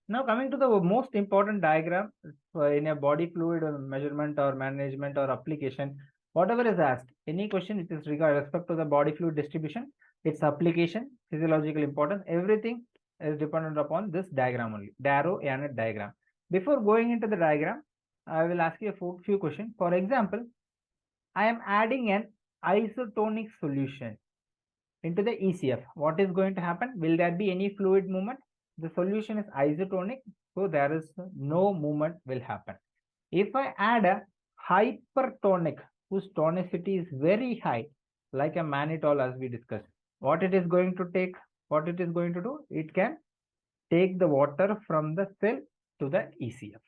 Now coming to the most important diagram in a body fluid measurement or management or application, whatever is asked, any question which is regard respect to the body fluid distribution, its application, physiological importance, everything is dependent upon this diagram only, Darrow Yannet diagram. Before going into the diagram, I will ask you a few questions. For example, I am adding an isotonic solution into the ECF. What is going to happen? Will there be any fluid movement? The solution is isotonic, so there is no movement will happen. If I add a hypertonic whose tonicity is very high, like a mannitol as we discussed, what it is going to take, what it is going to do, it can take the water from the cell to the ECF.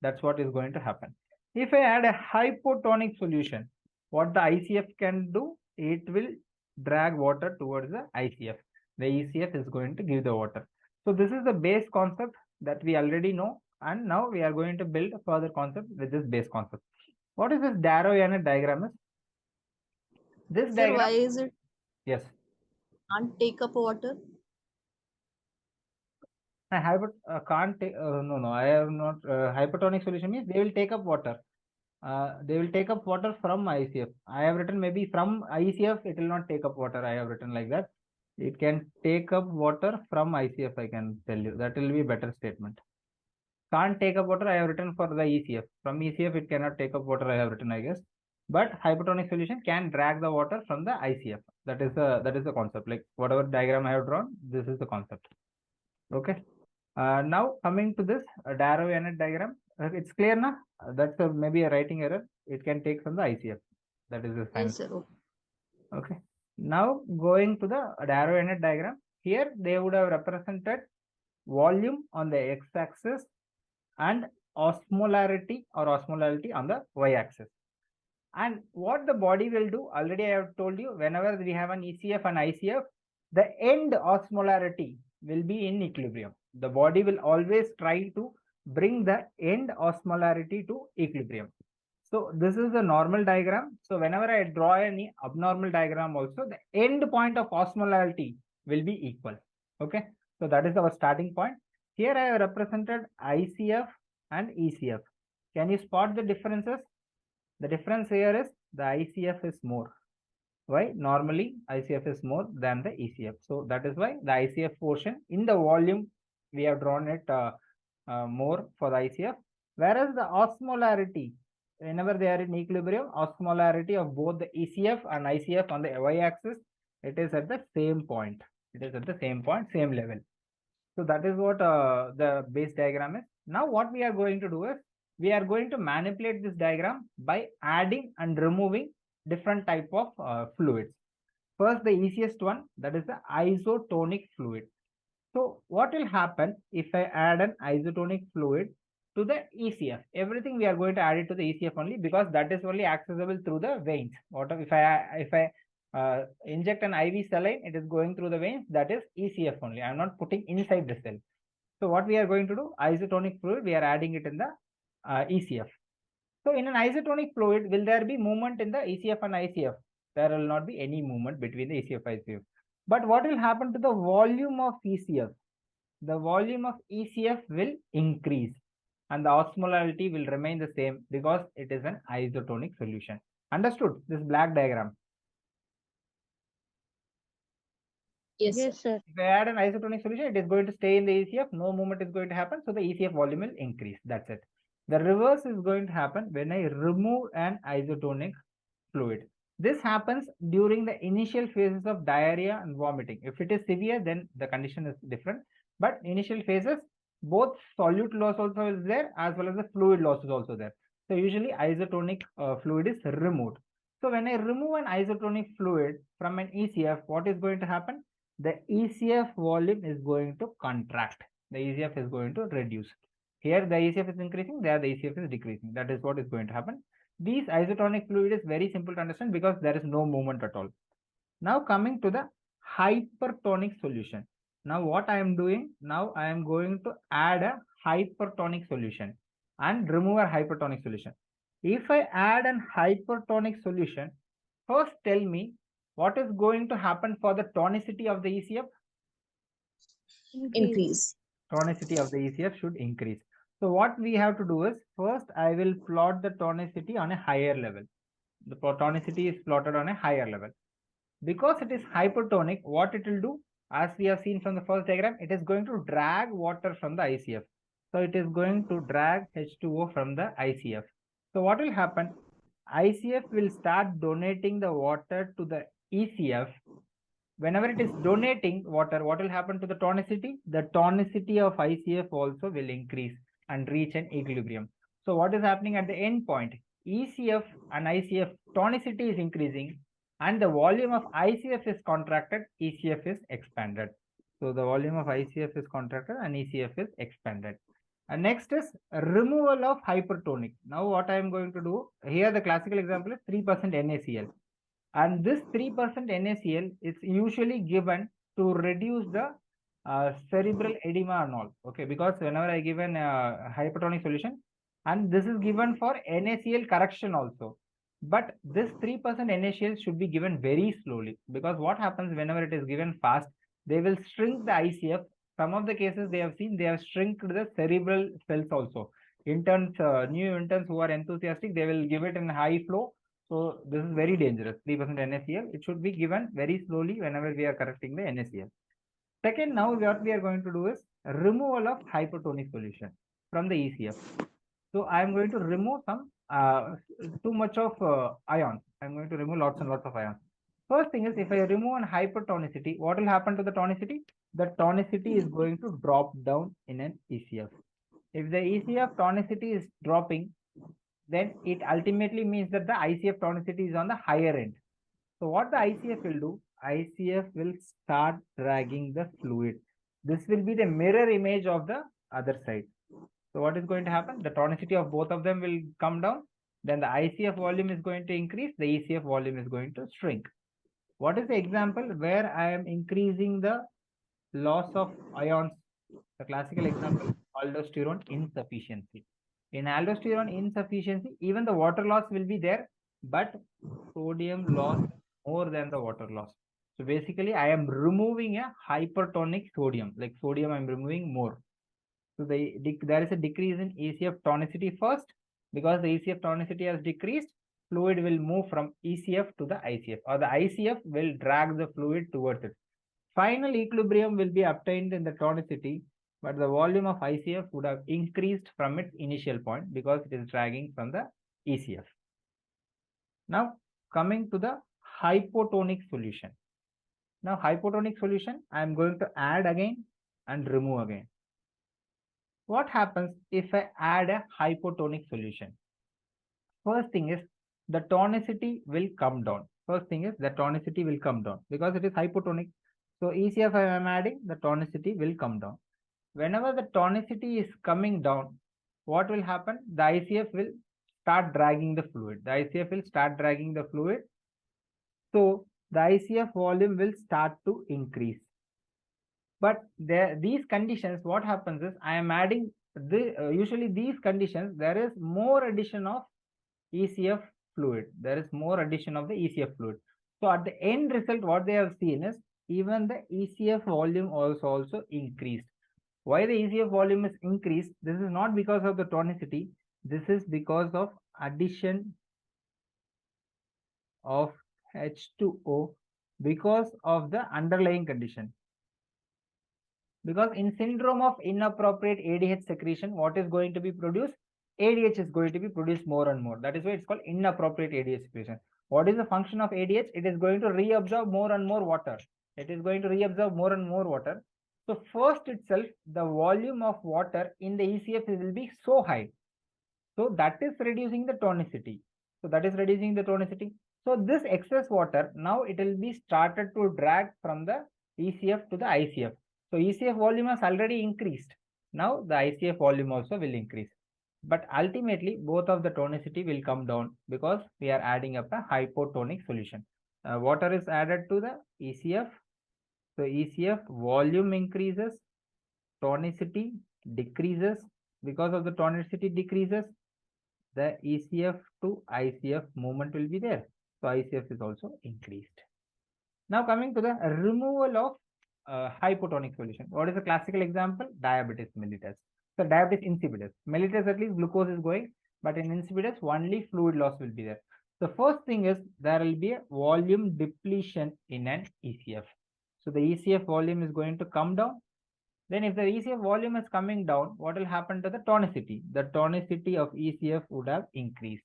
That's what is going to happen. If I add a hypotonic solution, what the ICF can do, it will drag water towards the ICF. The ECF is going to give the water. So this is the base concept that we already know, and now we are going to build a further concept with this base concept. What is this Darrow Yannet diagram is? This Sir, diagram, why is it yes. can't take up water? I have can't take, no, I have not, hypertonic solution means they will take up water. They will take up water from ICF. I have written maybe from ICF, it will not take up water. I have written like that. It can take up water from ICF, I can tell you. That will be a better statement. Can't take up water, I have written for the ECF. From ECF, it cannot take up water, I have written, I guess. But hypertonic solution can drag the water from the ICF. That is the concept. Like whatever diagram I have drawn, this is the concept. Okay. Now coming to this Darrow Yannet diagram, it's clear now. That's maybe a writing error. It can take from the ICF. That is the sign. Yes, sir. Okay. Now going to the Darrow Yannet diagram. Here they would have represented volume on the x-axis and osmolarity or osmolality on the y-axis. And what the body will do, already I have told you, whenever we have an ECF and ICF, the end osmolarity will be in equilibrium. The body will always try to bring the end osmolarity to equilibrium. So this is the normal diagram. So whenever I draw any abnormal diagram also, the end point of osmolarity will be equal. Okay. So that is our starting point. Here I have represented ICF and ECF. Can you spot the differences? The difference here is the ICF is more. Why? Normally ICF is more than the ECF. So that is why the ICF portion in the volume we have drawn it more for the ICF. Whereas the osmolarity, whenever they are in equilibrium, osmolarity of both the ECF and ICF on the y-axis, it is at the same point. It is at the same point, same level. So that is what the base diagram is. Now what we are going to do is, we are going to manipulate this diagram by adding and removing different type of fluids. First, the easiest one, that is the isotonic fluid. So what will happen if I add an isotonic fluid to the ECF? Everything we are going to add it to the ECF only, because that is only accessible through the veins. What if I inject an IV saline, it is going through the veins, that is ECF only. I am not putting inside the cell. So what we are going to do, isotonic fluid, we are adding it in the ECF. So in an isotonic fluid, will there be movement in the ECF and ICF? There will not be any movement between the ECF and ICF. But what will happen to the volume of ECF? The volume of ECF will increase and the osmolarity will remain the same because it is an isotonic solution. Understood? This black diagram. Yes, Yes, sir. sir. If I add an isotonic solution, it is going to stay in the ECF. No movement is going to happen. So the ECF volume will increase. That's it. The reverse is going to happen when I remove an isotonic fluid. This happens during the initial phases of diarrhea and vomiting. If it is severe, then the condition is different. But initial phases, both solute loss also is there as well as the fluid loss is also there. So usually isotonic fluid is removed. So when I remove an isotonic fluid from an ECF, what is going to happen? The ECF volume is going to contract. The ECF is going to reduce. Here the ECF is increasing, there the ECF is decreasing. That is what is going to happen. These isotonic fluid is very simple to understand because there is no movement at all. Now coming to the hypertonic solution. Now what I am doing, now I am going to add a hypertonic solution and remove a hypertonic solution. If I add an hypertonic solution, first tell me what is going to happen for the tonicity of the ECF? Increase. tonicity of the ECF should increase. So what we have to do is, first I will plot the tonicity on a higher level. The tonicity is plotted on a higher level. Because it is hypertonic, what it will do, as we have seen from the first diagram, it is going to drag water from the ICF. So it is going to drag H2O from the ICF. So what will happen? ICF will start donating the water to the ECF. Whenever it is donating water, what will happen to the tonicity? The tonicity of ICF also will increase and reach an equilibrium. So what is happening at the end point? ECF and ICF tonicity is increasing, and the volume of ICF is contracted, ECF is expanded. So the volume of ICF is contracted and ECF is expanded. And next is removal of hypertonic. Now what I am going to do, here the classical example is 3% NaCl. And this 3% NaCl is usually given to reduce the cerebral edema and all. Okay, because whenever I give an hypertonic solution, and this is given for NaCl correction also. But this 3% NaCl should be given very slowly, because what happens whenever it is given fast, they will shrink the ICF. Some of the cases they have seen, they have shrunk the cerebral cells also. Interns, new interns who are enthusiastic, they will give it in high flow. So this is very dangerous. 3% NaCl. It should be given very slowly whenever we are correcting the NaCl. Second, now what we are going to do is removal of hypertonic solution from the ECF. So I am going to remove some too much of ions. I am going to remove lots and lots of ions. First thing is, if I remove an hypertonicity, what will happen to the tonicity? The tonicity is going to drop down in an ECF. If the ECF tonicity is dropping, then it ultimately means that the ICF tonicity is on the higher end. So what the ICF will do? ICF will start dragging the fluid. This will be the mirror image of the other side. So what is going to happen? The tonicity of both of them will come down. Then the ICF volume is going to increase. The ECF volume is going to shrink. What is the example where I am increasing the loss of ions? The classical example, aldosterone insufficiency. In aldosterone insufficiency, even the water loss will be there, but sodium loss more than the water loss. So basically, I am removing a hypertonic sodium, like sodium I'm removing more. So there is a decrease in ECF tonicity first. Because the ECF tonicity has decreased, fluid will move from ECF to the ICF, or the ICF will drag the fluid towards it. Final equilibrium will be obtained in the tonicity, but the volume of ICF would have increased from its initial point because it is dragging from the ECF. Now coming to the hypotonic solution. Now hypotonic solution, I am going to add again and remove again. What happens if I add a hypotonic solution? First thing is, the tonicity will come down. First thing is, the tonicity will come down because it is hypotonic. So ECF I am adding, the tonicity will come down. Whenever the tonicity is coming down, what will happen? The ICF will start dragging the fluid. The ICF will start dragging the fluid. So the ICF volume will start to increase. But these conditions, what happens is, I am adding usually these conditions, there is more addition of ECF fluid. There is more addition of the ECF fluid. So at the end result, what they have seen is, even the ECF volume also increased. Why the ECF volume is increased? This is not because of the tonicity. This is because of addition of H2O because of the underlying condition. Because in syndrome of inappropriate ADH secretion, what is going to be produced? ADH is going to be produced more and more. That is why it's called inappropriate ADH secretion. What is the function of ADH? It is going to reabsorb more and more water. It is going to reabsorb more and more water. So first itself, the volume of water in the ECF will be so high. So that is reducing the tonicity. So this excess water, now it will be started to drag from the ECF to the ICF. So ECF volume has already increased. Now the ICF volume also will increase. But ultimately, both of the tonicity will come down because we are adding up a hypotonic solution. Water is added to the ECF. So ECF volume increases, tonicity decreases. Because of the tonicity decreases, the ECF to ICF movement will be there. So ICF is also increased. Now coming to the removal of hypotonic solution. What is the classical example? Diabetes mellitus. So diabetes insipidus. Mellitus, at least glucose is going, but in insipidus only fluid loss will be there. The first thing is there will be a volume depletion in an ECF. So the ECF volume is going to come down. Then if the ECF volume is coming down, what will happen to the tonicity? The tonicity of ECF would have increased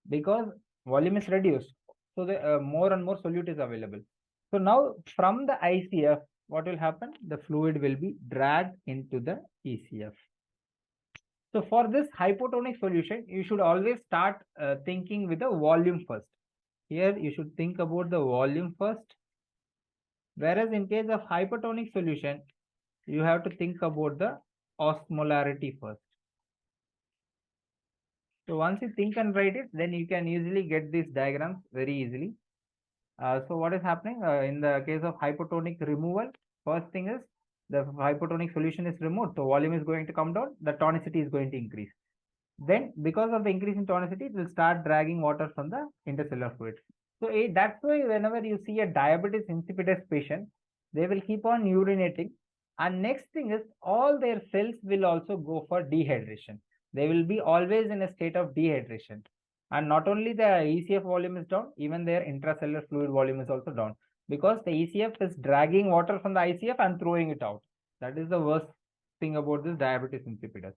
because volume is reduced. So the more and more solute is available. So now from the ICF, what will happen? The fluid will be dragged into the ECF. So for this hypotonic solution, you should always start thinking with the volume first. Here you should think about the volume first. Whereas in case of hypertonic solution, you have to think about the osmolarity first. So once you think and write it, then you can easily get these diagrams very easily. So what is happening in the case of hypotonic removal? First thing is the hypotonic solution is removed, so volume is going to come down, the tonicity is going to increase. Then because of the increase in tonicity, it will start dragging water from the intercellular fluid. So that's why whenever you see a diabetes insipidus patient, they will keep on urinating. And next thing is all their cells will also go for dehydration. They will be always in a state of dehydration. And not only the ECF volume is down, even their intracellular fluid volume is also down because the ECF is dragging water from the ICF and throwing it out. That is the worst thing about this diabetes insipidus.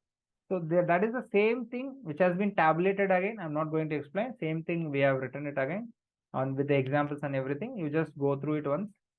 So that is the same thing which has been tabulated again. I'm not going to explain. Same thing we have written it again on with the examples and everything. You just go through it once.